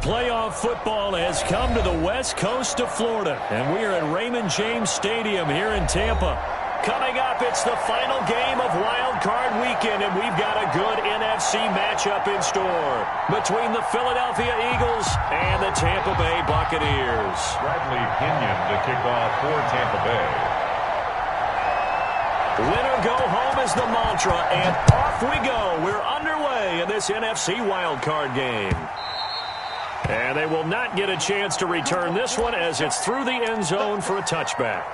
Playoff football has come to the west coast of Florida, and we are at Raymond James Stadium here in Tampa. Coming up, it's the final game of Wild Card Weekend, and we've got a good NFC matchup in store between the Philadelphia Eagles and the Tampa Bay Buccaneers. Bradley Pinion to kick off for Tampa Bay. Win or go home is the mantra, and off we go. We're underway in this NFC Wild Card game. And they will not get a chance to return this one as it's through the end zone for a touchback.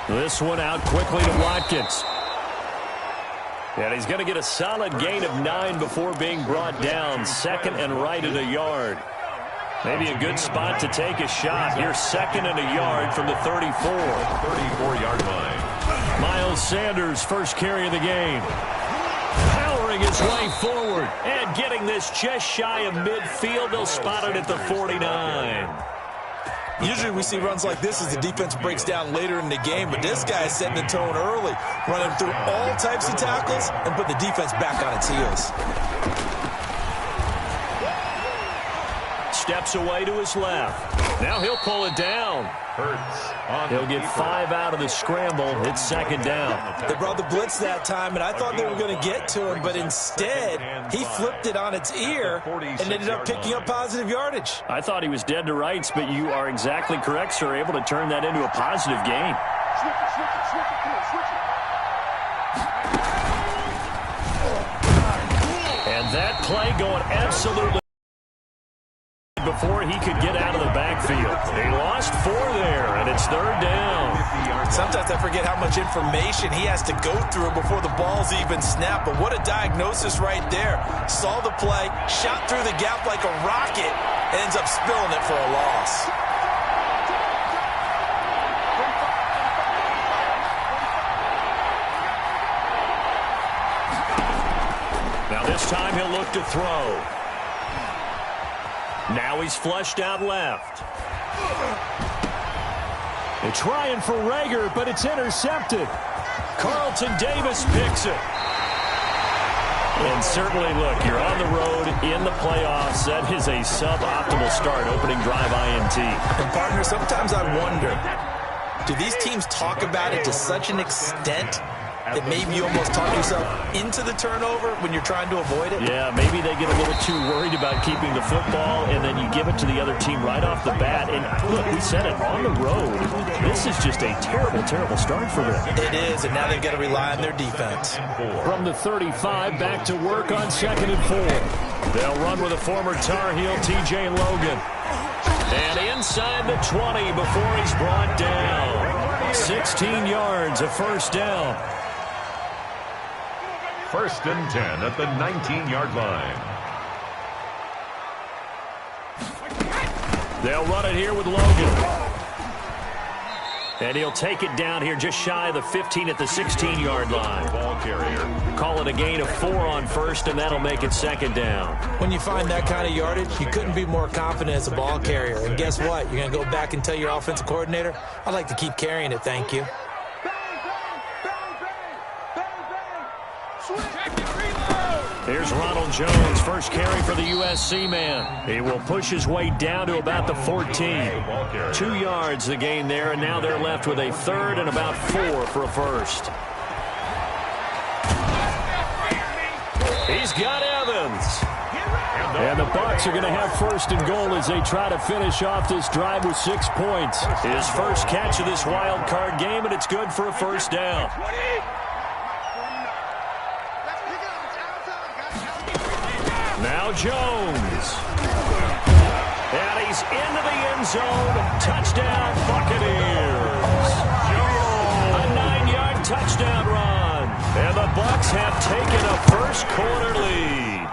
This one out quickly to Watkins. And he's going to get a solid gain of 9 before being brought down. Second and right at a yard. Maybe a good spot to take a shot. Here's second and a yard from the 34. 34-yard line. Miles Sanders, first carry of the game. Powering his way forward and getting this just shy of midfield. They'll spot it at the 49. Usually we see runs like this as the defense breaks down later in the game, but this guy is setting the tone early, running through all types of tackles and put the defense back on its heels. Steps away to his left. Now he'll pull it down. He'll get 5 out of the scramble. It's second down. They brought the blitz that time, and I thought they were going to get to him, but instead he flipped it on its ear and ended up picking up positive yardage. I thought he was dead to rights, but you are exactly correct, sir. Able to turn that into a positive gain. And that play going absolutely before he could get out of the backfield. He lost 4 there, and it's third down. Sometimes I forget how much information he has to go through before the ball's even snapped, but what a diagnosis right there. Saw the play, shot through the gap like a rocket, and ends up spilling it for a loss. Now this time he'll look to throw. Now he's flushed out left. They're trying for Rager, but it's intercepted. Carlton Davis picks it. And certainly, look, you're on the road in the playoffs. That is a suboptimal start, opening drive INT. And, partner, sometimes I wonder, do these teams talk about it to such an extent that maybe you almost talk yourself into the turnover when you're trying to avoid it? Yeah, maybe they get a little too worried about keeping the football, and then you give it to the other team right off the bat. And look, we said it, on the road, this is just a terrible, terrible start for them. It is, and now they've got to rely on their defense. From the 35, back to work on 2nd and 4. They'll run with a former Tar Heel, TJ Logan. And inside the 20 before he's brought down. 16 yards, a first down. 1st and 10 at the 19-yard line. They'll run it here with Logan. And he'll take it down here just shy of the 15 at the 16-yard line. Ball carrier. Call it a gain of 4 on first, and that'll make it second down. When you find that kind of yardage, you couldn't be more confident as a ball carrier. And guess what? You're going to go back and tell your offensive coordinator, I'd like to keep carrying it, thank you. Here's Ronald Jones, first carry for the USC man. He will push his way down to about the 14. 2 yards the gain there, and now they're left with a third and about 4 for a first. He's got Evans. And the Bucs are going to have 1st and goal as they try to finish off this drive with 6 points. His first catch of this wild card game, and it's good for a first down. Now Jones. And he's into the end zone. Touchdown, Buccaneers. A 9-yard touchdown run. And the Bucs have taken a first-quarter lead.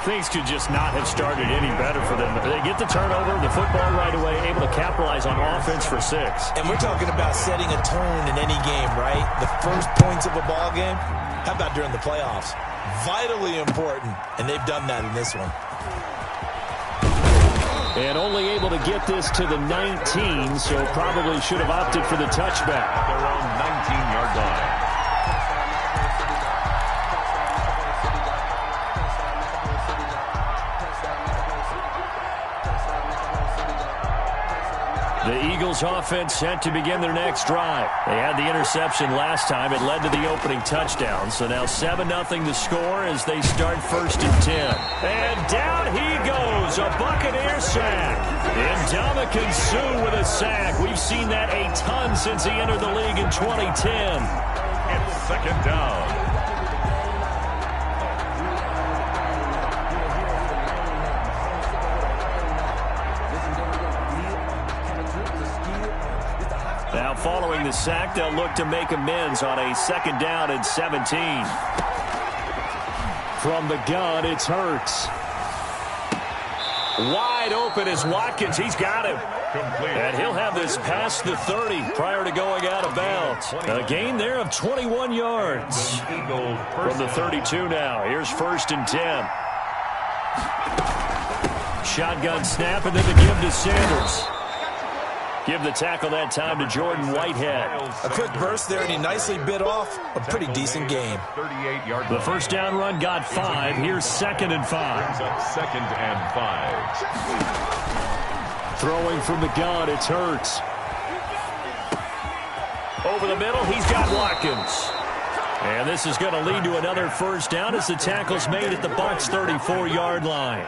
Things could just not have started any better for them. They get the turnover, the football right away, able to capitalize on offense for 6. And we're talking about setting a tone in any game, right? The first points of a ball game. How about during the playoffs? Vitally important, and they've done that in this one. And only able to get this to the 19, so probably should have opted for the touchback. At their own 19-yard line. The Eagles offense set to begin their next drive. They had the interception last time. It led to the opening touchdown. So now 7-0 the score as they start 1st and 10. And down he goes. A Buccaneer sack. And Ndamukong Suh with a sack. We've seen that a ton since he entered the league in 2010. It's 2nd down. Now following the sack, they'll look to make amends on a 2nd down and 17. From the gun, it's Hurts. Wide open is Watkins. He's got him. Complete. And he'll have this past the 30 prior to going out of bounds. A gain there of 21 yards. From the 32 now. Here's 1st and 10. Shotgun snap and then the give to Sanders. Give the tackle that time to Jordan Whitehead. A quick burst there, and he nicely bit off a pretty decent game. The 1st down run got 5. Here's 2nd and 5. 2nd and 5. Throwing from the gun, it's Hurts. Over the middle, he's got Watkins. And this is going to lead to another 1st down as the tackle's made at the Bucs' 34-yard line.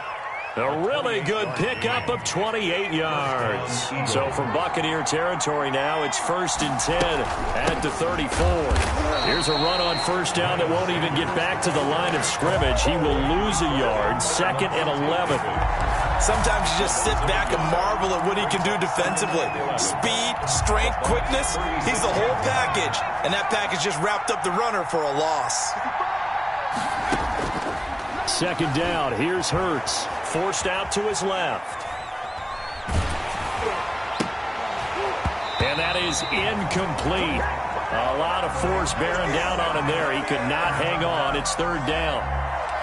A really good pickup of 28 yards. So from Buccaneer territory now, it's 1st and 10 at the 34. Here's a run on 1st down that won't even get back to the line of scrimmage. He will lose a yard, 2nd and 11. Sometimes you just sit back and marvel at what he can do defensively. Speed, strength, quickness, he's the whole package. And that package just wrapped up the runner for a loss. 2nd down, here's Hurts. Forced out to his left. And that is incomplete. A lot of force bearing down on him there. He could not hang on. It's 3rd down.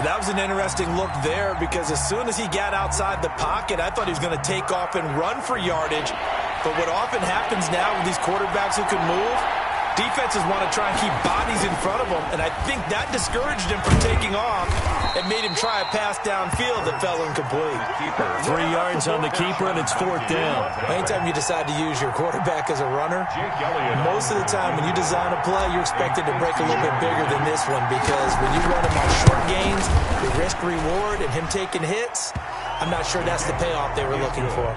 That was an interesting look there because as soon as he got outside the pocket, I thought he was going to take off and run for yardage. But what often happens now with these quarterbacks who can move, defenses want to try and keep bodies in front of them, and I think that discouraged him from taking off and made him try a pass downfield that fell incomplete. 3 yards on the keeper, and it's 4th down. Anytime you decide to use your quarterback as a runner, most of the time when you design a play, you're expected to break a little bit bigger than this one because when you run him on short gains, the risk-reward and him taking hits, I'm not sure that's the payoff they were looking for.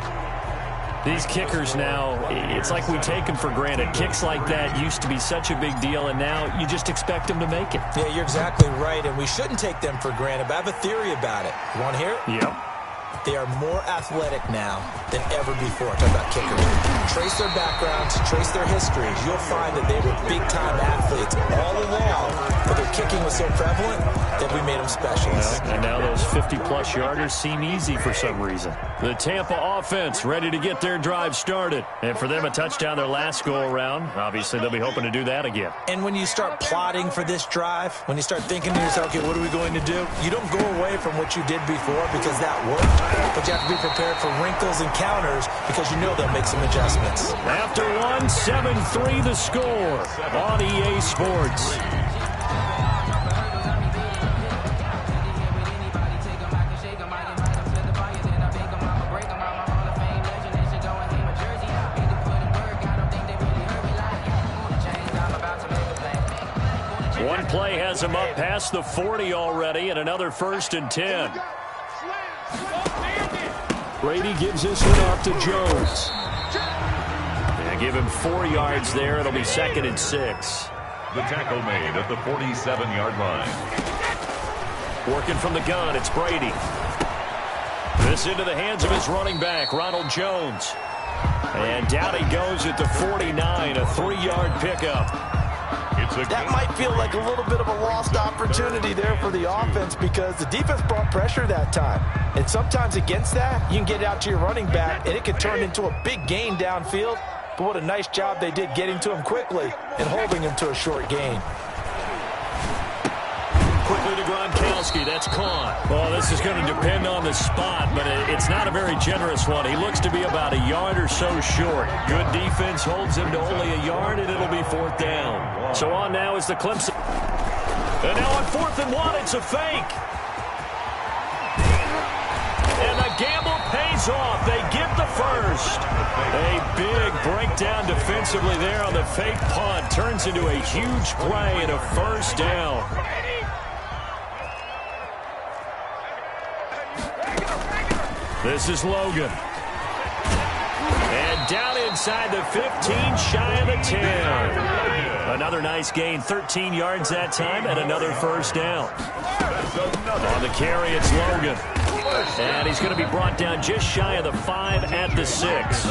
These kickers now, it's like we take them for granted. Kicks like that used to be such a big deal, and now you just expect them to make it. Yeah, you're exactly right, and we shouldn't take them for granted, but I have a theory about it. You want to hear it? Yep. They are more athletic now than ever before. Talk about kickers. Trace their backgrounds, trace their histories. You'll find that they were big-time athletes all along, but their kicking was so prevalent that we made them specialists. And now those 50-plus yarders seem easy for some reason. The Tampa offense ready to get their drive started. And for them, a touchdown their last go-around. Obviously, they'll be hoping to do that again. And when you start plotting for this drive, when you start thinking to yourself, okay, what are we going to do? You don't go away from what you did before because that worked. But you have to be prepared for wrinkles and counters because you know they'll make some adjustments. After 7-3 the score on EA Sports. One play has him up past the 40 already, and another 1st and 10. Brady gives this one off to Jones. And give him 4 yards there. It'll be 2nd and 6. The tackle made at the 47-yard line. Working from the gun, it's Brady. This into the hands of his running back, Ronald Jones. And down he goes at the 49, a 3-yard pickup. That might feel like a little bit of a lost opportunity there for the offense because the defense brought pressure that time. And sometimes against that, you can get out to your running back, and it can turn into a big gain downfield. But what a nice job they did getting to him quickly and holding him to a short gain. Quick quickly to Gronkowski. That's caught. Well, this is going to depend on the spot, but it's not a very generous one. He looks to be about a yard or so short. Good defense holds him to only a yard, and it'll be 4th down. So on now is the Clemson. And now on 4th and 1, it's a fake. And the gamble pays off. They get the first. A big breakdown defensively there on the fake punt. Turns into a huge play and a 1st down. This is Logan. And down inside the 15, shy of the 10. Another nice gain, 13 yards that time, and another 1st down. On the carry, it's Logan. And he's going to be brought down just shy of the 5 at the 6.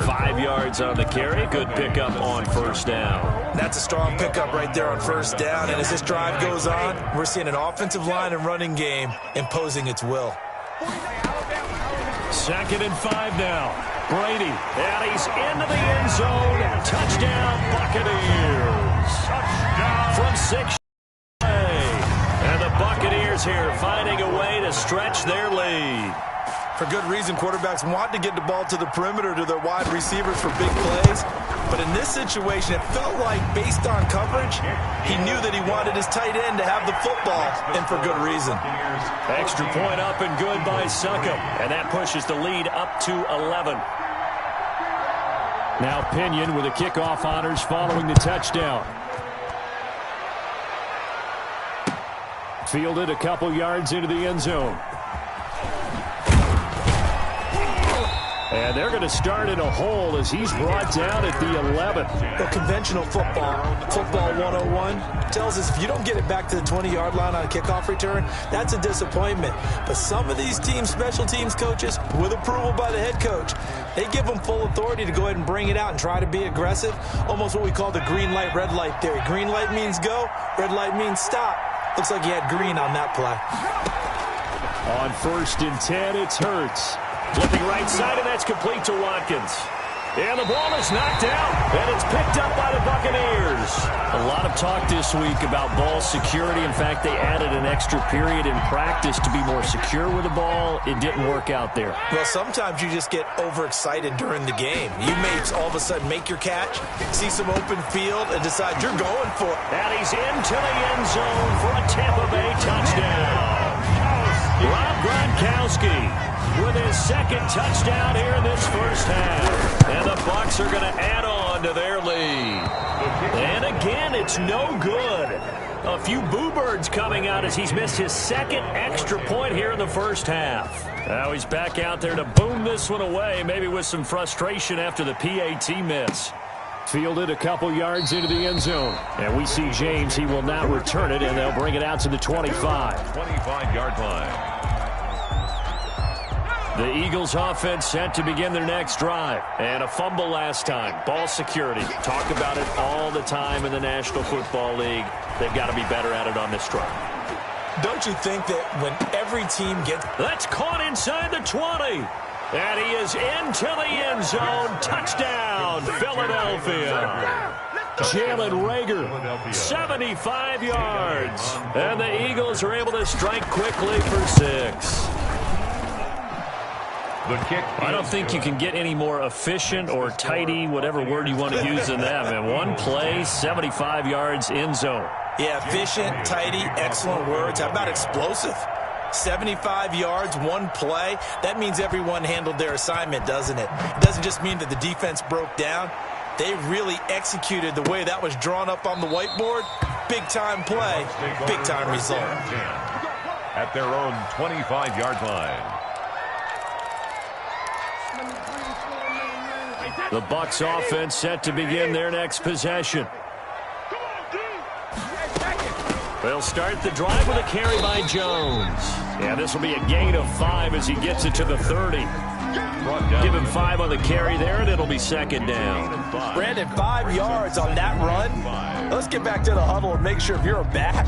5 yards on the carry. Good pickup on 1st down. That's a strong pickup right there on 1st down. And as this drive goes on, we're seeing an offensive line and running game imposing its will. 2nd and 5 now. Brady. And he's into the end zone. Touchdown, Buccaneers. From 6. And the Buccaneers here finding a way to stretch their lead. For good reason, quarterbacks want to get the ball to the perimeter to their wide receivers for big plays. But in this situation, it felt like, based on coverage, he knew that he wanted his tight end to have the football, and for good reason. Extra point up and good by Succop. And that pushes the lead up to 11. Now Pinion with the kickoff honors following the touchdown. Fielded a couple yards into the end zone. And they're going to start in a hole as he's brought down at the 11. The conventional football 101, tells us if you don't get it back to the 20-yard line on a kickoff return, that's a disappointment. But some of these teams, special teams coaches, with approval by the head coach, they give them full authority to go ahead and bring it out and try to be aggressive. Almost what we call the green light, red light theory. Green light means go, red light means stop. Looks like he had green on that play. On 1st and 10, it's Hurts. Flipping right side, and that's complete to Watkins. And the ball is knocked out, and it's picked up by the Buccaneers. A lot of talk this week about ball security. In fact, they added an extra period in practice to be more secure with the ball. It didn't work out there. Well, sometimes you just get overexcited during the game. You may all of a sudden make your catch, see some open field, and decide you're going for it. And he's into the end zone for a Tampa Bay touchdown. Rob Gronkowski with his 2nd touchdown here in this 1st half. And the Bucs are going to add on to their lead. And again, it's no good. A few boo birds coming out as he's missed his 2nd extra point here in the 1st half. Now he's back out there to boom this one away, maybe with some frustration after the PAT miss. Fielded a couple yards into the end zone. And we see James. He will not return it, and they'll bring it out to the 25. 25-yard line. The Eagles offense set to begin their next drive. And a fumble last time. Ball security. Talk about it all the time in the National Football League. They've got to be better at it on this drive. Don't you think that when every team gets... That's caught inside the 20. And he is into the end zone. Touchdown, Philadelphia. Jalen Reagor, 75 yards. And the Eagles are able to strike quickly for 6. I don't think you can get any more efficient or tidy, whatever word you want to use in that. And one play, 75 yards in zone. Yeah, efficient, tidy, excellent words. How about explosive? 75 yards, one play. That means everyone handled their assignment, doesn't it? It doesn't just mean that the defense broke down. They really executed the way that was drawn up on the whiteboard. Big-time play, big-time result. At their own 25-yard line. The Bucs offense set to begin their next possession. They'll start the drive with a carry by Jones. Yeah, this will be a gain of 5 as he gets it to the 30. Give him 5 on the carry there, and it'll be 2nd down. Brandon, 5 yards on that run. Let's get back to the huddle and make sure if you're a back,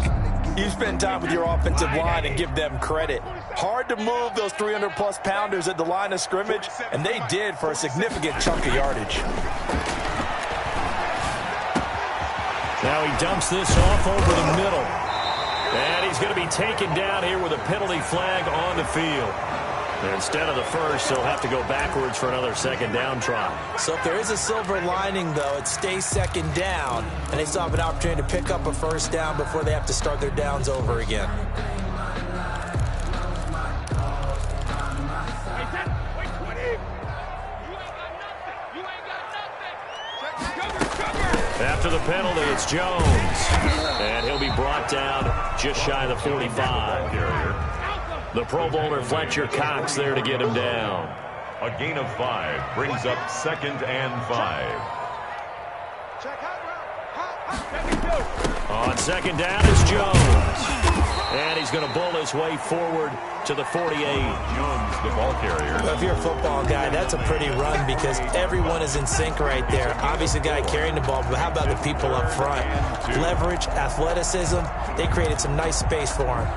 you spend time with your offensive line and give them credit. Hard to move those 300-plus pounders at the line of scrimmage, and they did for a significant chunk of yardage. Now he dumps this off over the middle. And he's going to be taken down here with a penalty flag on the field. Instead of the first, he'll have to go backwards for another second down try. So if there is a silver lining, though, it stays second down, and they still have an opportunity to pick up a first down before they have to start their downs over again. After the penalty, it's Jones. And he'll be brought down just shy of the 45. The Pro Bowler Fletcher Cox there to get him down. A gain of 5 brings up 2nd and 5. On second down is Jones. And he's going to bull his way forward to the 48. Jones, the ball carrier. Well, if you're a football guy, that's a pretty run because everyone is in sync right there. Obviously, the guy carrying the ball, but how about the people up front? Leverage, athleticism, they created some nice space for him.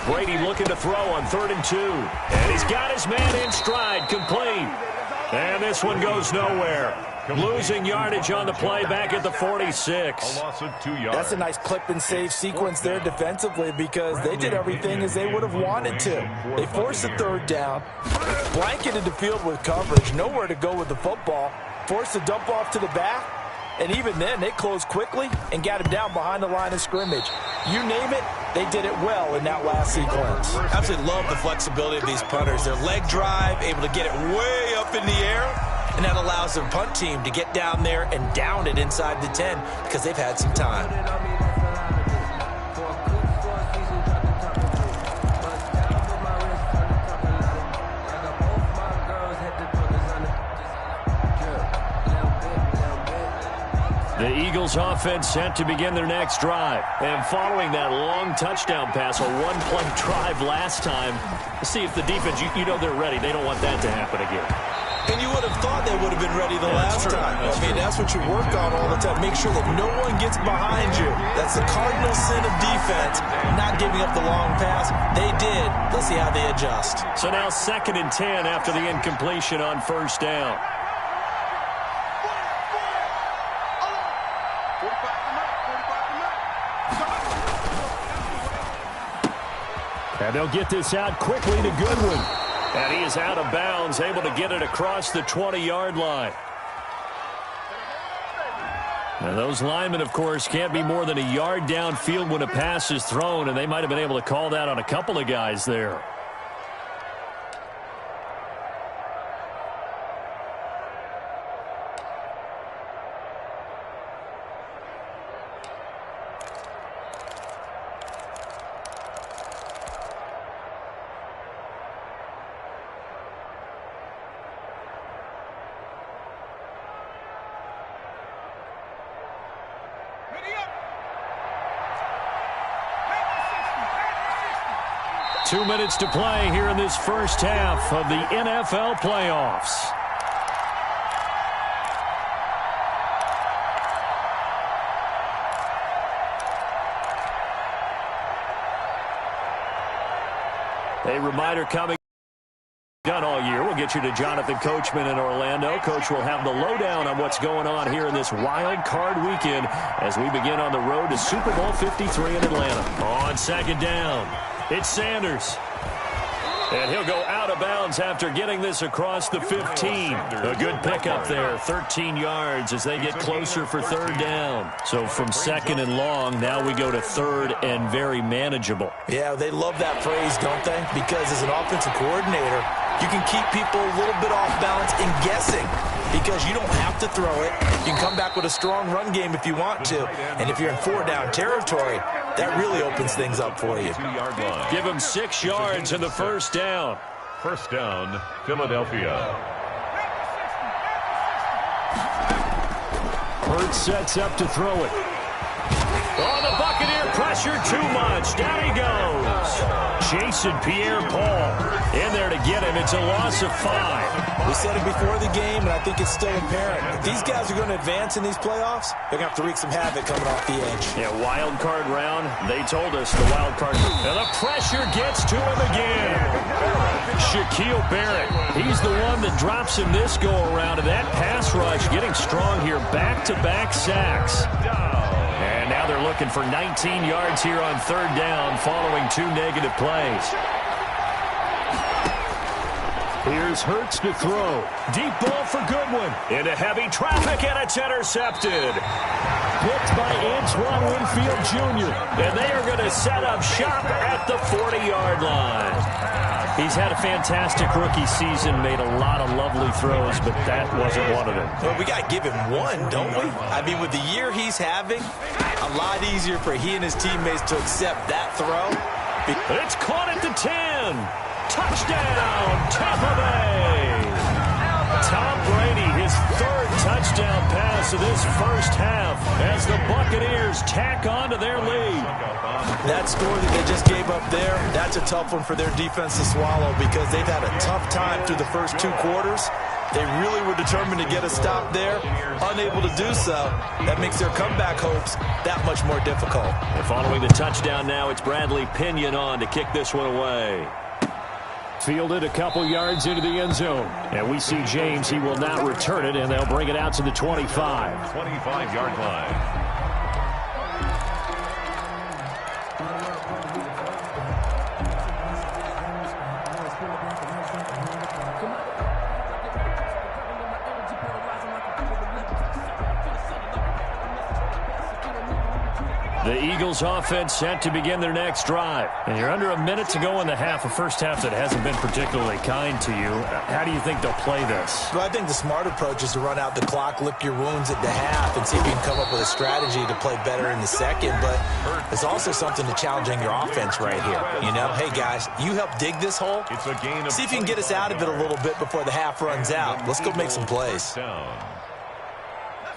Brady looking to throw on 3rd and 2. And he's got his man in stride, complete. And this one goes nowhere. Losing yardage on the play back at the 46. A loss of 2 yards. That's a nice clip and save sequence there defensively because they did everything as they would have wanted to. They forced the 3rd down, blanketed the field with coverage, nowhere to go with the football, forced the dump off to the back, and even then they closed quickly and got him down behind the line of scrimmage. You name it, they did it well in that last sequence. Absolutely love the flexibility of these punters. Their leg drive, able to get it way up in the air, and that allows their punt team to get down there and down it inside the 10 because they've had some time. The Eagles offense set to begin their next drive. And following that long touchdown pass, a one-play drive last time, see if the defense, you know they're ready. They don't want that to happen again. And you would have thought they would have been ready the last time. That's what you work on all the time. Make sure that no one gets behind you. That's the cardinal sin of defense, not giving up the long pass. They did. Let's see how they adjust. So now 2nd and 10 after the incompletion on 1st down. And they'll get this out quickly to Goodwin. And he is out of bounds, able to get it across the 20-yard line. And those linemen, of course, can't be more than a yard downfield when a pass is thrown, and they might have been able to call that on a couple of guys there. Two minutes to play here in this first half of the NFL playoffs. A reminder coming done all year. We'll get you to Jonathan Coachman in Orlando. Coach will have the lowdown on what's going on here in this wild card weekend as we begin on the road to Super Bowl 53 in Atlanta. On 2nd down, it's Sanders. And he'll go out of bounds after getting this across the 15. A good pickup there, 13 yards as they get closer for 3rd down. So from 2nd and long, now we go to 3rd and very manageable. Yeah, they love that phrase, don't they? Because as an offensive coordinator, you can keep people a little bit off balance and guessing because you don't have to throw it. You can come back with a strong run game if you want to. And if you're in 4-down territory, that really opens things up for you. Give him 6 yards in the 1st down. 1st down, Philadelphia. Hurts sets up to throw it. Oh, the Buccaneer pressure too much. Down he goes. Jason Pierre-Paul in there to get him. It's a loss of 5. We said it before the game, and I think it's still apparent. If these guys are going to advance in these playoffs, they're going to have to wreak some havoc coming off the edge. Yeah, wild card round. They told us the wild card. And the pressure gets to him again. Shaquille Barrett. He's the one that drops him this go-around. And that pass rush getting strong here. Back-to-back sacks. And now they're looking for 19 yards here on 3rd down following 2 negative plays. Here's Hurts to throw. Deep ball for Goodwin. Into heavy traffic, and it's intercepted. Picked by Antoine Winfield Jr. And they are going to set up shop at the 40-yard line. He's had a fantastic rookie season, made a lot of lovely throws, but that wasn't one of them. Well, we got to give him one, don't we? I mean, with the year he's having, a lot easier for he and his teammates to accept that throw. It's caught at the 10. Touchdown, Tampa Bay. Tom Brady, his 3rd touchdown pass of this first half as the Buccaneers tack on to their lead. That score that they just gave up there, that's a tough one for their defense to swallow because they've had a tough time through the first 2 quarters. They really were determined to get a stop there, unable to do so. That makes their comeback hopes that much more difficult. And following the touchdown now, it's Bradley Pinion on to kick this one away. Fielded a couple yards into the end zone. And we see James. He will not return it, and they'll bring it out to the 25. 25-yard line. The Eagles offense set to begin their next drive. And you're under a minute to go in the half, a first half that hasn't been particularly kind to you. How do you think they'll play this? Well, I think the smart approach is to run out the clock, lick your wounds at the half, and see if you can come up with a strategy to play better in the second. But there's also something to challenging your offense right here. You know, hey, guys, you help dig this hole. It's a gain of see if you can get us out of it a little bit before the half runs out. Let's go make some plays.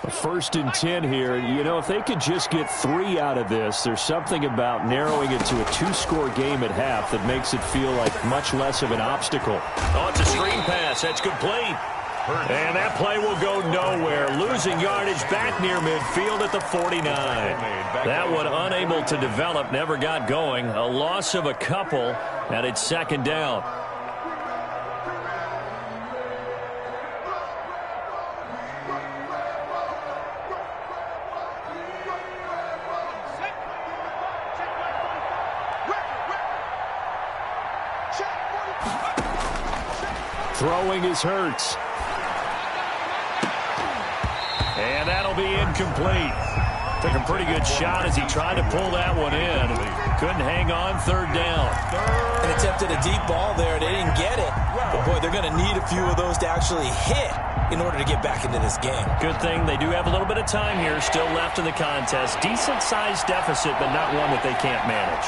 First and 10 here. You know, if they could just get 3 out of this, there's something about narrowing it to a 2-score game at half that makes it feel like much less of an obstacle. Oh, it's a screen pass. That's complete. And that play will go nowhere. Losing yardage back near midfield at the 49. That one unable to develop, never got going. A loss of a couple, and it's 2nd down. Throwing is Hurts. And that'll be incomplete. Took a pretty good shot as he tried to pull that one in. Couldn't hang on. 3rd down. And attempted a deep ball there. They didn't get it. But, boy, they're going to need a few of those to actually hit in order to get back into this game. Good thing they do have a little bit of time here still left in the contest. Decent-sized deficit, but not one that they can't manage.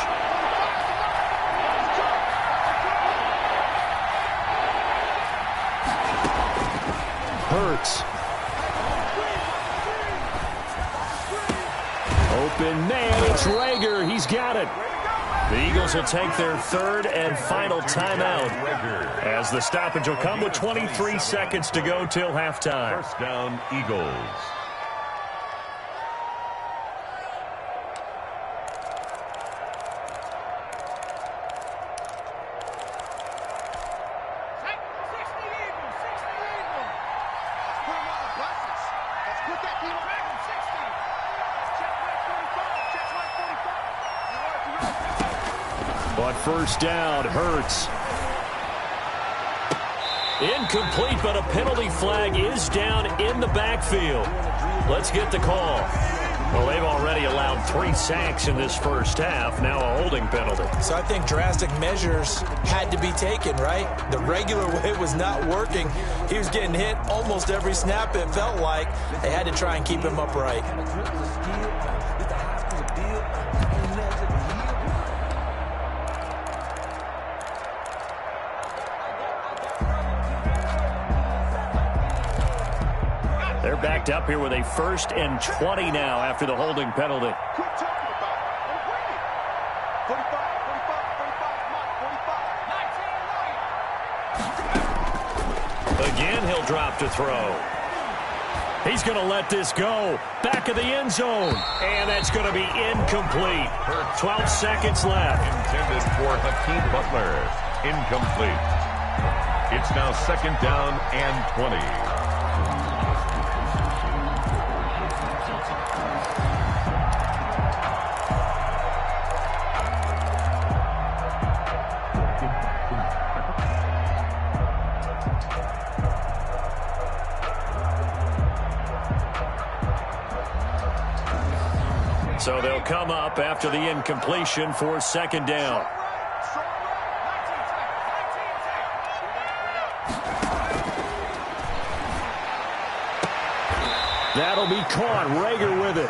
Hurts. Open man, it's Rager. He's got it. The Eagles will take their 3rd and final timeout as the stoppage will come with 23 seconds to go till halftime. First down, Eagles. But first down, Hurts. Incomplete, but a penalty flag is down in the backfield. Let's get the call. Well, they've already allowed 3 sacks in this first half. Now a holding penalty. So I think drastic measures had to be taken, right? The regular way was not working. He was getting hit almost every snap, it felt like. They had to try and keep him upright. They're backed up here with a 1st and 20 now after the holding penalty. he'll drop to throw. He's going to let this go. Back of the end zone. And that's going to be incomplete. 12 seconds left. Intended for Hakeem Butler. Incomplete. It's now second down and 20. So they'll come up after the incompletion for second down. That'll be caught. Rager with it.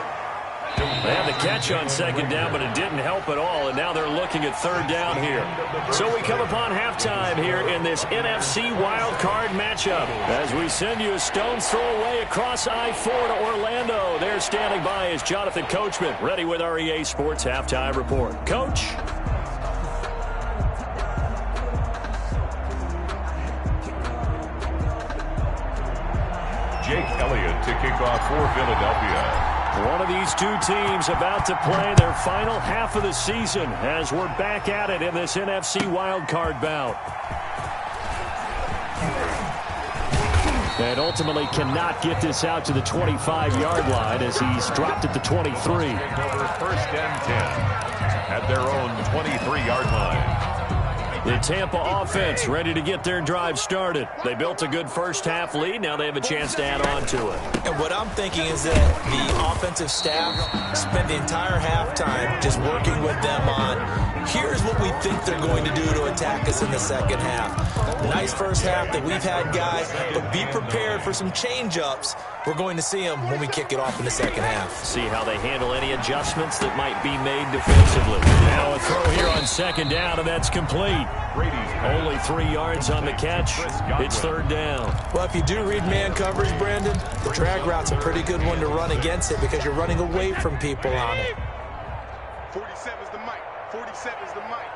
They had the catch on second down, but it didn't help at all, and now they're looking at third down here. So we come upon halftime here in this NFC wildcard matchup as we send you a stone's throw away across I-4 to Orlando. There standing by is Jonathan Coachman, ready with our EA Sports Halftime Report. Coach? Jake Elliott to kick off for Philadelphia. One of these two teams about to play their final half of the season as we're back at it in this NFC wildcard bout. And ultimately cannot get this out to the 25-yard line as he's dropped at the 23. Over first and 10 at their own 23-yard line. The Tampa offense ready to get their drive started. They built a good first-half lead. Now they have a chance to add on to it. And what I'm thinking is that the offensive staff spent the entire halftime just working with them on, here's what we think they're going to do to attack us in the second half. Nice first half that we've had, guys, but be prepared for some change-ups. We're going to see them when we kick it off in the second half. See how they handle any adjustments that might be made defensively. Now a throw here on second down, and that's complete. Only 3 yards on the catch. It's third down. Well, if you do read man coverage, Brandon, the drag route's a pretty good one to run against it because you're running away from people on it. 47's the mic. 47's the mic.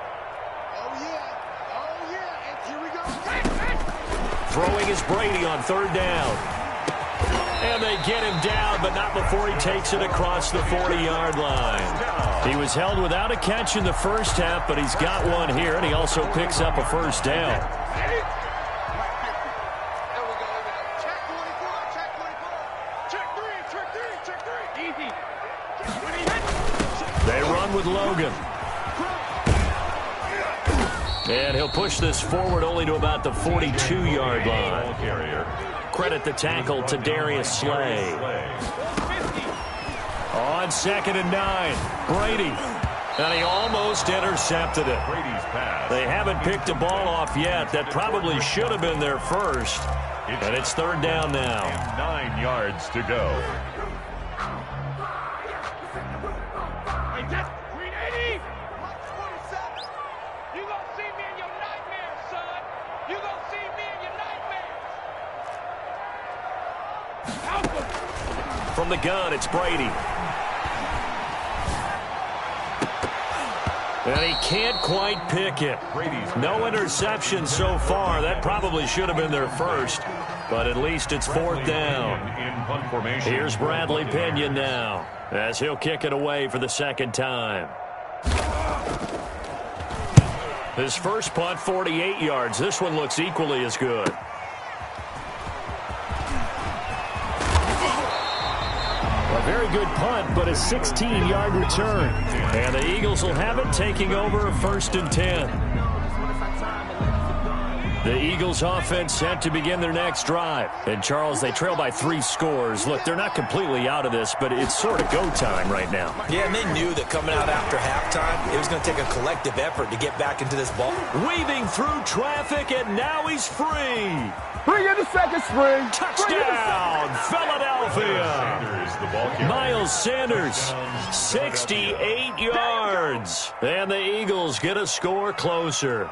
Oh, yeah. Oh, yeah. And here we go. Throwing is Brady on third down. And they get him down, but not before he takes it across the 40-yard line. He was held without a catch in the first half, but he's got one here, and he also picks up a first down. They run with Logan. And he'll push this forward only to about the 42-yard line. Credit the tackle to Darius Slay. On 2nd and 9, Brady. And he almost intercepted it. Brady's pass. They haven't picked a ball off yet. That probably should have been their first. And it's third down now. 9 yards to go. From the gun, it's Brady. And he can't quite pick it. No interception so far. That probably should have been their first. But at least it's fourth down. Here's Bradley Pinion now as he'll kick it away for the second time. His first punt, 48 yards. This one looks equally as good. Very good punt, but a 16-yard return. And the Eagles will have it, taking over 1st and 10. The Eagles offense set to begin their next drive. And, Charles, they trail by 3 scores. Look, they're not completely out of this, but it's sort of go time right now. Yeah, and they knew that coming out after halftime, it was going to take a collective effort to get back into this ball. Weaving through traffic, and now he's free. Bring in the second spring. Touchdown, Philadelphia. Miles Sanders, 68 yards. And the Eagles get a score closer.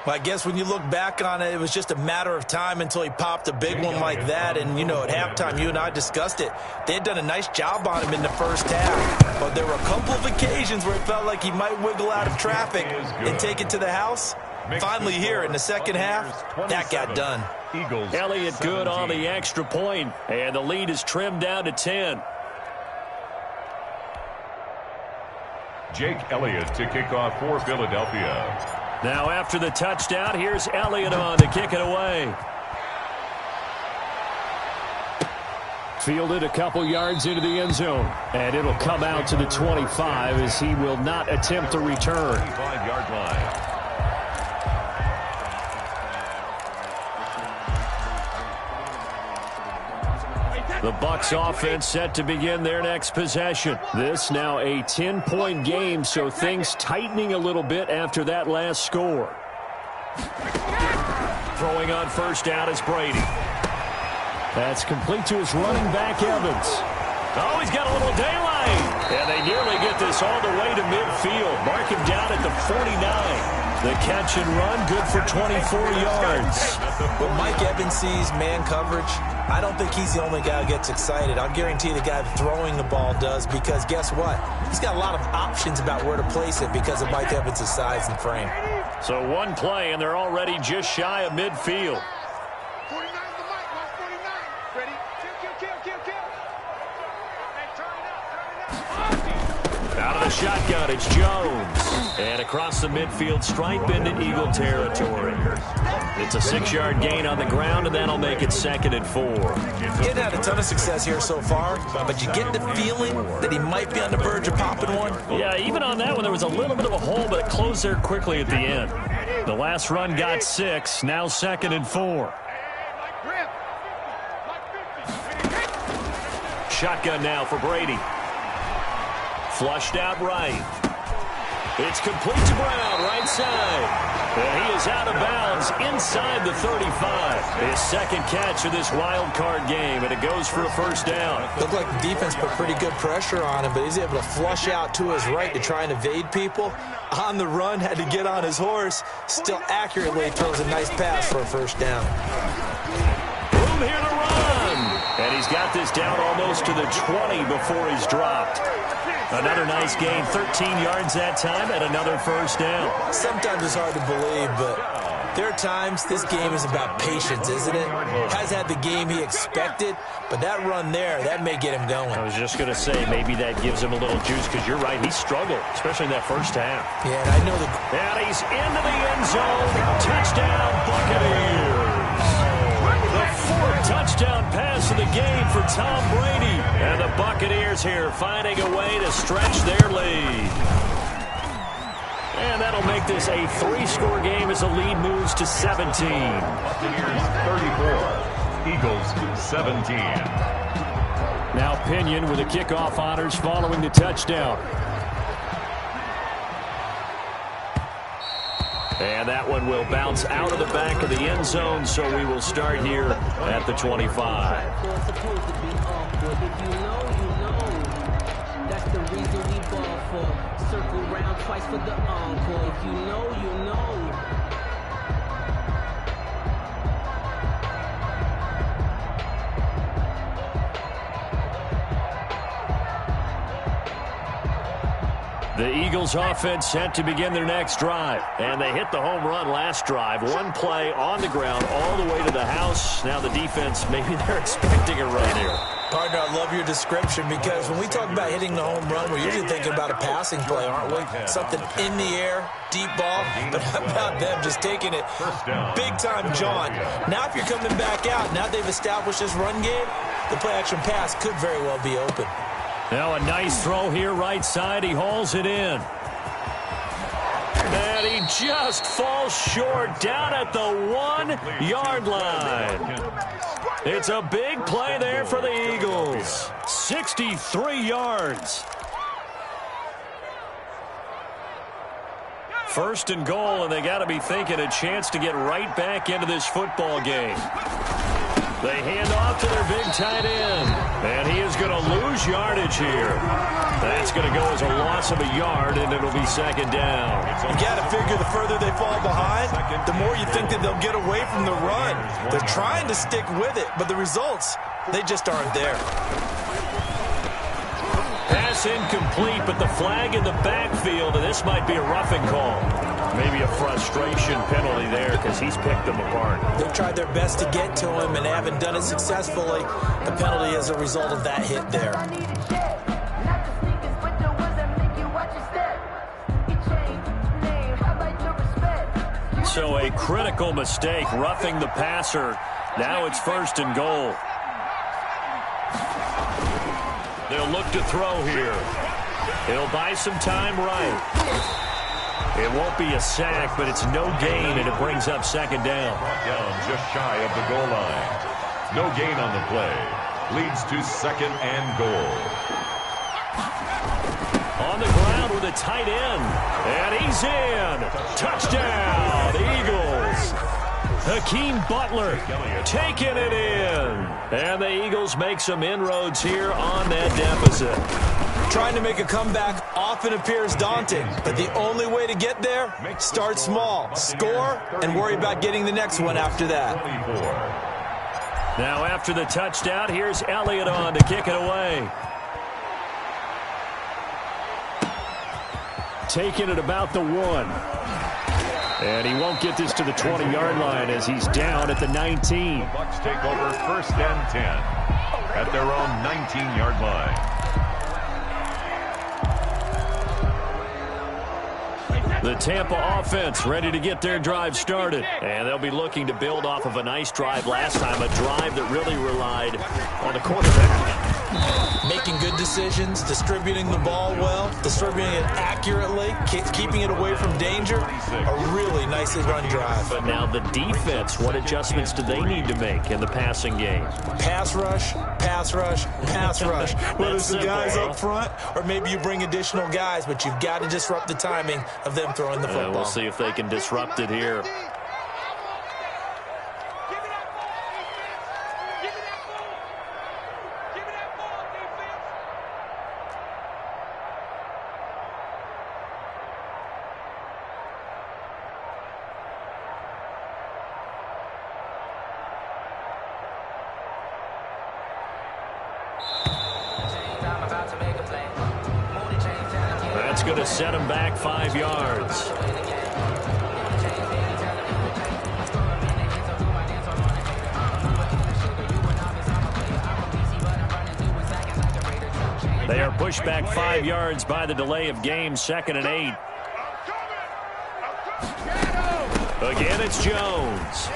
Well, I guess when you look back on it, it was just a matter of time until he popped a big one like that. And, you know, at halftime, you and I discussed it. They had done a nice job on him in the first half. But there were a couple of occasions where it felt like he might wiggle out of traffic and take it to the house. Finally here in the second half, that got done. Eagles. Elliott 17. good on the extra point, and the lead is trimmed down to 10. Jake Elliott to kick off for Philadelphia. Now after the touchdown, here's Elliott on to kick it away. Fielded a couple yards into the end zone, and it'll come out to the 25 as he will not attempt to return. 25-yard line. The Bucs offense set to begin their next possession. This now a 10-point game, so things tightening a little bit after that last score. Throwing on first down is Brady. That's complete to his running back, Evans. Oh, he's got a little daylight. And they nearly get this all the way to midfield. Mark him down at the 49. The catch and run, good for 24 yards. When Mike Evans sees man coverage, I don't think he's the only guy who gets excited. I'll guarantee the guy throwing the ball does, because guess what? He's got a lot of options about where to place it because of Mike Evans' size and frame. So one play, and they're already just shy of midfield. 49 is the mic. Watch 49. Ready? Kill. Hey, turn it up. Out of the shotgun, it's Jones. And across the midfield stripe into Eagle territory. It's a 6-yard gain on the ground, and that'll make it 2nd and 4. He hadn't had a ton of success here so far, but you get the feeling that he might be on the verge of popping one. Yeah, even on that one, there was a little bit of a hole, but it closed there quickly at the end. The last run got 6, now 2nd and 4. Shotgun now for Brady. Flushed out right. It's complete to Brown, right side. And he is out of bounds inside the 35. His second catch of this wild card game, and it goes for a first down. Looked like the defense put pretty good pressure on him, but he's able to flush out to his right to try and evade people. On the run, had to get on his horse. Still accurately throws a nice pass for a first down. Room here to run. And he's got this down almost to the 20 before he's dropped. Another nice gain, 13 yards that time, and another first down. Sometimes it's hard to believe, but there are times this game is about patience, isn't it? Has had the game he expected, but that run there, that may get him going. I was just going to say, maybe that gives him a little juice, because you're right, he struggled, especially in that first half. Yeah, and I know the... And he's into the end zone. Touchdown, Buccaneers. The 4th touchdown pass of the game for Tom Brady. And the Buccaneers here finding a way to stretch their lead. And that'll make this a 3-score game as the lead moves to 17. Buccaneers 34, Eagles 17. Now Pinion with the kickoff honors following the touchdown. And that one will bounce out of the back of the end zone, so we will start here at the 25. That's the reason we ball for. Circle round twice for the encore. If you know, you know. The Eagles offense set to begin their next drive. And they hit the home run last drive. One play on the ground all the way to the house. Now the defense, maybe they're expecting a run here. Partner, I love your description, because when we talk about hitting the home run, we're usually thinking about a passing play, aren't we? Something in the air, deep ball. But how about them just taking it big-time jaunt? Now if you're coming back out, now they've established this run game, the play-action pass could very well be open. Now a nice throw here right side. He hauls it in. And he just falls short down at the 1-yard line. It's a big play there for the Eagles. 63 yards. First and goal, and they got to be thinking a chance to get right back into this football game. They hand off to their big tight end, and he is going to lose yardage here. That's going to go as a loss of a yard, and it'll be 2nd down. You got to figure the further they fall behind, the more you think that they'll get away from the run. They're trying to stick with it, but the results, they just aren't there. Pass incomplete, but the flag in the backfield, and this might be a roughing call. Maybe a frustration penalty there because he's picked them apart. They've tried their best to get to him and haven't done it successfully. The penalty is a result of that hit there. So a critical mistake, roughing the passer. Now it's 1st and goal. They'll look to throw here. He'll buy some time right. It won't be a sack, but it's no gain, and it brings up 2nd down. Down just shy of the goal line. No gain on the play. Leads to 2nd and goal. On the ground with a tight end. And he's in. Touchdown, Eagles. Hakeem Butler taking it in. And the Eagles make some inroads here on that deficit. Trying to make a comeback often appears daunting, but the only way to get there, start small, score, and worry about getting the next one after that. Now after the touchdown, here's Elliott on to kick it away. Taking it about the 1. And he won't get this to the 20-yard line as he's down at the 19. The Bucs take over 1st and 10 at their own 19-yard line. The Tampa offense ready to get their drive started. And they'll be looking to build off of a nice drive last time, a drive that really relied on the quarterback. Making good decisions, distributing the ball well, distributing it accurately, keeping it away from danger. A really nicely run drive. But now the defense, what adjustments do they need to make in the passing game? Pass rush, pass rush, pass rush. Whether it's the guys up front or maybe you bring additional guys, but you've got to disrupt the timing of them throwing the football. We'll see if they can disrupt it here. That's going to set him back 5 yards. They are pushed back 5 yards by the delay of game, 2nd and 8. Again, it's Jones.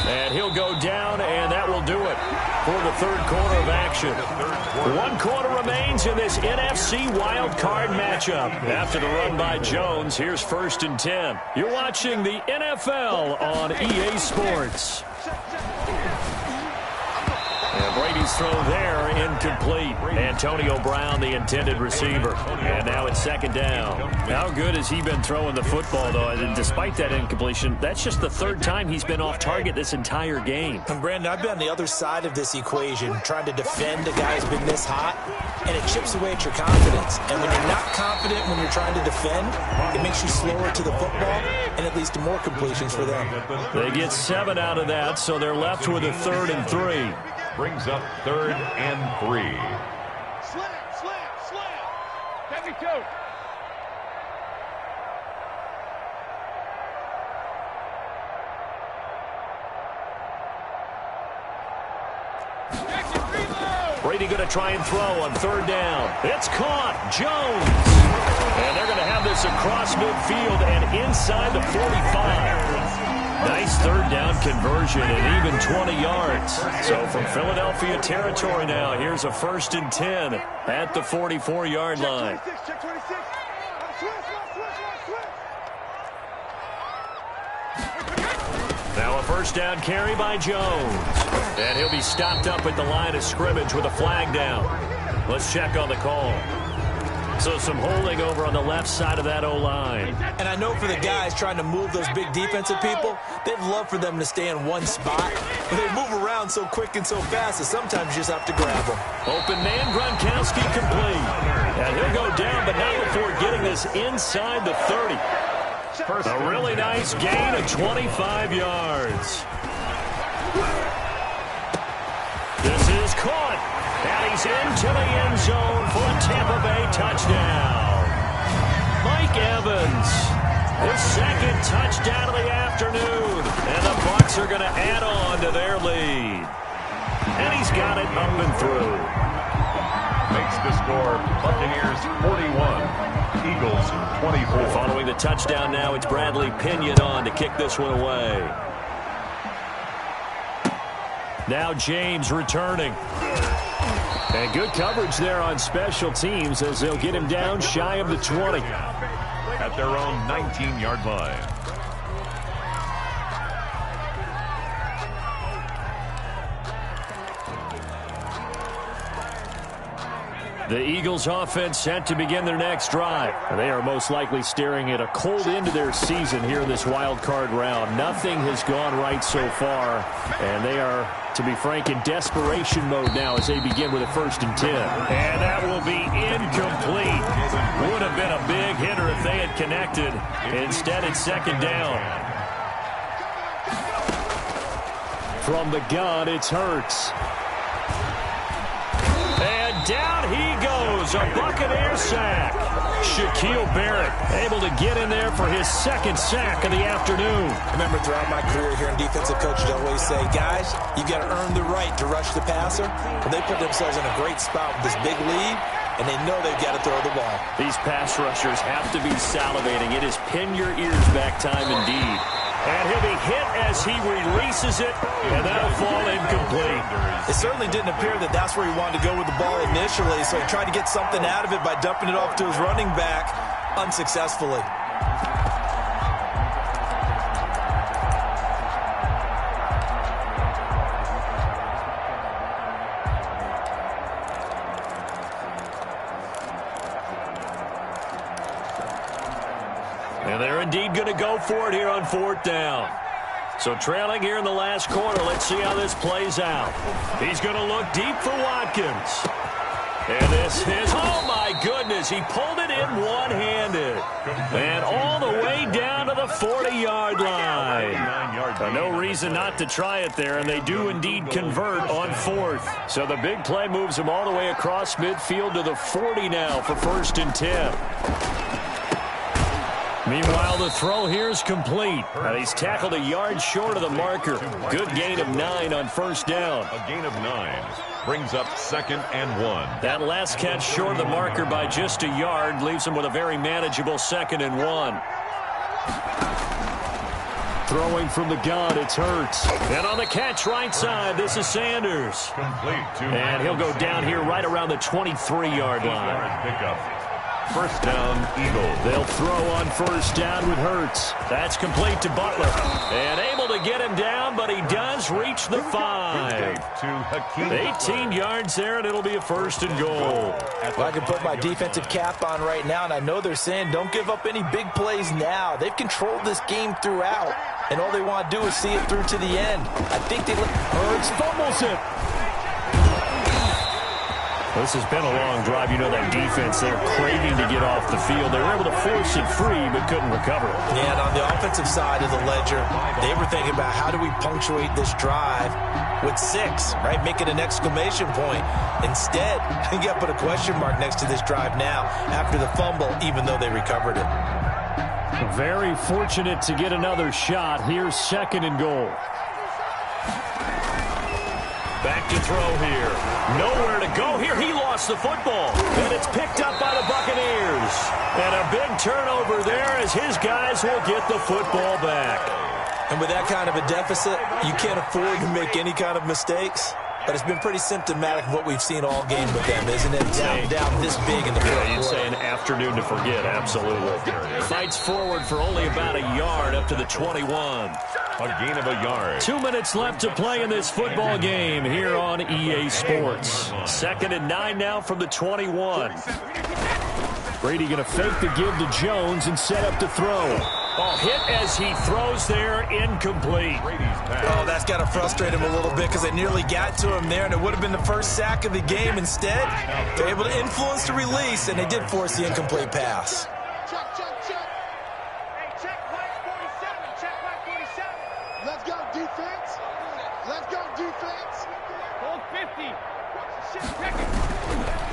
And he'll go down, and that will do it for the 3rd quarter of action. 1 quarter remains in this NFC wild card matchup. After the run by Jones, here's 1st and 10. You're watching the NFL on EA Sports. And Brady's throw there, incomplete. Antonio Brown, the intended receiver. And now it's 2nd down. How good has he been throwing the football, though? And despite that incompletion, that's just the 3rd time he's been off target this entire game. And Brandon, I've been on the other side of this equation, trying to defend a guy who's been this hot, and it chips away at your confidence. And when you're not confident when you're trying to defend, it makes you slower to the football, and it leads to more completions for them. They get 7 out of that, so they're left with a 3rd and 3. Brings up 3rd and 3. Slam. Take it, two. Brady going to try and throw on 3rd down. It's caught. Jones. And they're going to have this across midfield and inside the 45. Nice 3rd down conversion and even 20 yards. So from Philadelphia territory now, here's a 1st and 10 at the 44-yard line. Check 26. Now a 1st down carry by Jones. And he'll be stopped up at the line of scrimmage with a flag down. Let's check on the call. So some holding over on the left side of that O-line. And I know for the guys trying to move those big defensive people, they'd love for them to stay in one spot. But they move around so quick and so fast that sometimes you just have to grab them. Open man, Gronkowski complete. And he'll go down, but not before getting this inside the 30. A really nice gain of 25 yards. This is caught. And he's into the end zone for a Tampa Bay touchdown. Mike Evans, his second touchdown of the afternoon. And the Bucs are going to add on to their lead. And he's got it up and through. Makes the score Buccaneers 41, Eagles 24. Following the touchdown now, it's Bradley Pinion on to kick this one away. Now James returning. And good coverage there on special teams as they'll get him down shy of the 20. At their own 19-yard line. The Eagles offense set to begin their next drive. They are most likely staring at a cold end to their season here in this wild card round. Nothing has gone right so far, and they are, to be frank, in desperation mode now as they begin with a 1st and 10. And that will be incomplete. Would have been a big hitter if they had connected. Instead, it's 2nd down. From the gun, it's Hurts. Down he goes, a Buccaneer sack. Shaquille Barrett able to get in there for his 2nd sack of the afternoon. I remember throughout my career here in defensive coaches always say, guys, you got to earn the right to rush the passer. And they put themselves in a great spot with this big lead, and they know they've got to throw the ball. These pass rushers have to be salivating. It is pin your ears back time indeed. And he'll be hit as he releases it, and that'll fall incomplete. It certainly didn't appear that that's where he wanted to go with the ball initially, so he tried to get something out of it by dumping it off to his running back unsuccessfully. And they're indeed going to go for it here on 4th down. So trailing here in the last quarter, let's see how this plays out. He's going to look deep for Watkins. And this is, oh my goodness, he pulled it in one-handed. And all the way down to the 40-yard line. No reason not to try it there, and they do indeed convert on 4th. So the big play moves him all the way across midfield to the 40 now for 1st and 10. Meanwhile, the throw here is complete. He's tackled a yard short of the marker. Good gain of 9 on 1st down. A gain of 9 brings up 2nd and 1. That last catch short of the marker by just a yard leaves him with a very manageable 2nd and 1. Throwing from the gun, it's Hurts. And on the catch right side, this is Sanders. Complete to and he'll go down here right around the 23-yard line. Pickup. 1st down, Eagles. They'll throw on 1st down with Hurts. That's complete to Butler. And able to get him down, but he does reach the 5. 18 yards there, and it'll be a 1st and goal. Well, I can put my defensive cap on right now, and I know they're saying don't give up any big plays now. They've controlled this game throughout, and all they want to do is see it through to the end. I think they let Hurts fumbles it. This has been a long drive. You know that defense, they're craving to get off the field. They were able to force it free, but couldn't recover it. Yeah, and on the offensive side of the ledger, they were thinking about how do we punctuate this drive with 6, right? Make it an exclamation point. Instead, you got to put a question mark next to this drive now after the fumble, even though they recovered it. Very fortunate to get another shot. Here's 2nd and goal. Back to throw here. Nowhere to go here. He lost the football. And it's picked up by the Buccaneers. And a big turnover there as his guys will get the football back. And with that kind of a deficit, you can't afford to make any kind of mistakes. But it's been pretty symptomatic of what we've seen all game with them, isn't it? Down this big in the fourth quarter. You'd say an afternoon to forget, absolutely. Fights forward for only about a yard up to the 21. A gain of a yard. 2 minutes left to play in this football game here on EA Sports. 2nd and 9 now from the 21. Brady going to fake the give to Jones and set up to throw. Oh, hit as he throws there, incomplete. Oh, that's got to frustrate him a little bit because they nearly got to him there, and it would have been the first sack of the game. Instead, they're able to influence the release, and they did force the incomplete pass. Check. Hey, check white 47. Check white 47. Let's go, defense. Let's go, defense. Hold 50.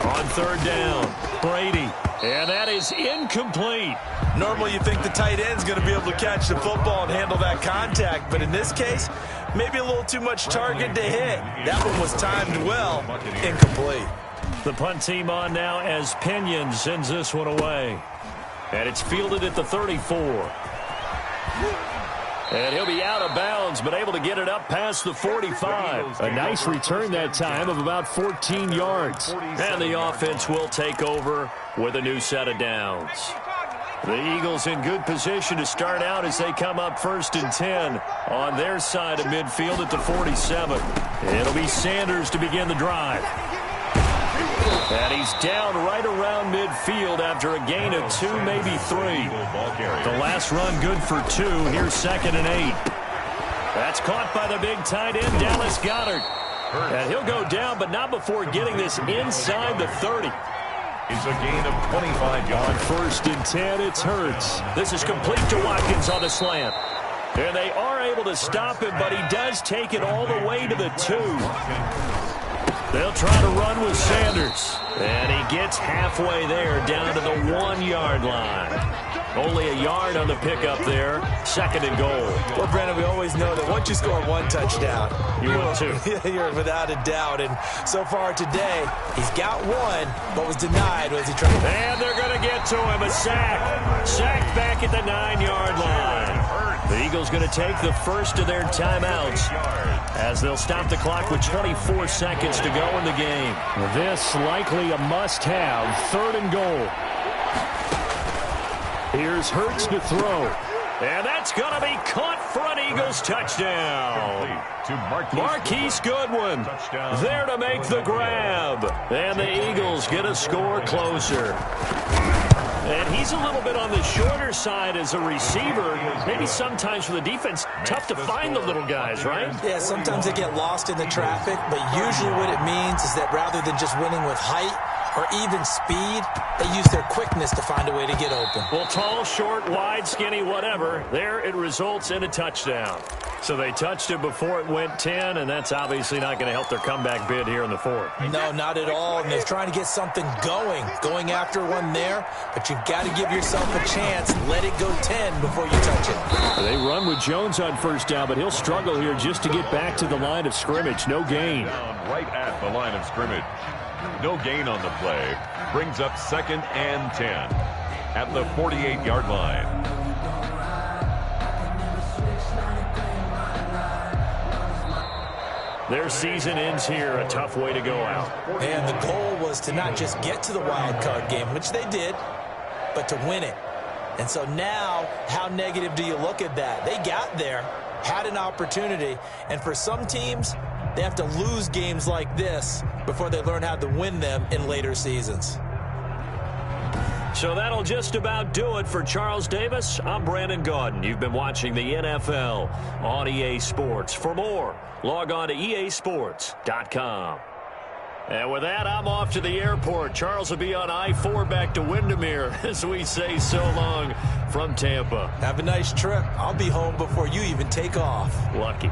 On third down, Brady. And that is incomplete. Normally you think the tight end's going to be able to catch the football and handle that contact, but in this case, maybe a little too much target to hit. That one was timed well. Incomplete. The punt team on now as Pinion sends this one away. And it's fielded at the 34. And he'll be out of bounds, but able to get it up past the 45. A nice return that time of about 14 yards. And the offense will take over with a new set of downs. The Eagles in good position to start out as they come up 1st and 10 on their side of midfield at the 47. It'll be Sanders to begin the drive. And he's down right around midfield after a gain of 2, maybe 3. The last run good for 2. Here's 2nd and 8. That's caught by the big tight end, Dallas Goedert. And he'll go down, but not before getting this inside the 30. It's a gain of 25 yards. On 1st and 10, it's Hurts. This is complete to Watkins on the slant. And they are able to stop him, but he does take it all the way to the 2. They'll try to run with Sanders. And he gets halfway there, down to the 1-yard line. Only a yard on the pickup there. 2nd and goal. Well, Brandon, we always know that once you score 1 touchdown, will too. You're without a doubt. And so far today, he's got 1, but was denied as he tried. And they're going to get to him. A sack. Sacked back at the 9-yard line. The Eagles going to take the first of their timeouts as they'll stop the clock with 24 seconds to go in the game. This likely a must-have. 3rd and goal. Here's Hurts to throw. And that's going to be caught for an Eagles touchdown. Marquise Goodwin there to make the grab. And the Eagles get a score closer. And he's a little bit on the shorter side as a receiver. Maybe sometimes for the defense, tough to find the little guys, right? Yeah, sometimes they get lost in the traffic, but usually what it means is that rather than just winning with height or even speed, they use their quickness to find a way to get open. Well, tall, short, wide, skinny, whatever, there it results in a touchdown. So they touched it before it went 10, and that's obviously not going to help their comeback bid here in the 4th. No, not at all, and they're trying to get something going after one there, but you've got to give yourself a chance. Let it go 10 before you touch it. They run with Jones on 1st down, but he'll struggle here just to get back to the line of scrimmage. No gain. Right at the line of scrimmage. No gain on the play. Brings up 2nd and 10 at the 48-yard line. Their season ends here. A tough way to go out. And the goal was to not just get to the wild card game, which they did, but to win it. And so now, how negative do you look at that? They got there, had an opportunity, and for some teams, they have to lose games like this before they learn how to win them in later seasons. So that'll just about do it for Charles Davis. I'm Brandon Gaudin. You've been watching the NFL on EA Sports. For more, log on to easports.com. And with that, I'm off to the airport. Charles will be on I-4 back to Windermere as we say so long from Tampa. Have a nice trip. I'll be home before you even take off. Lucky.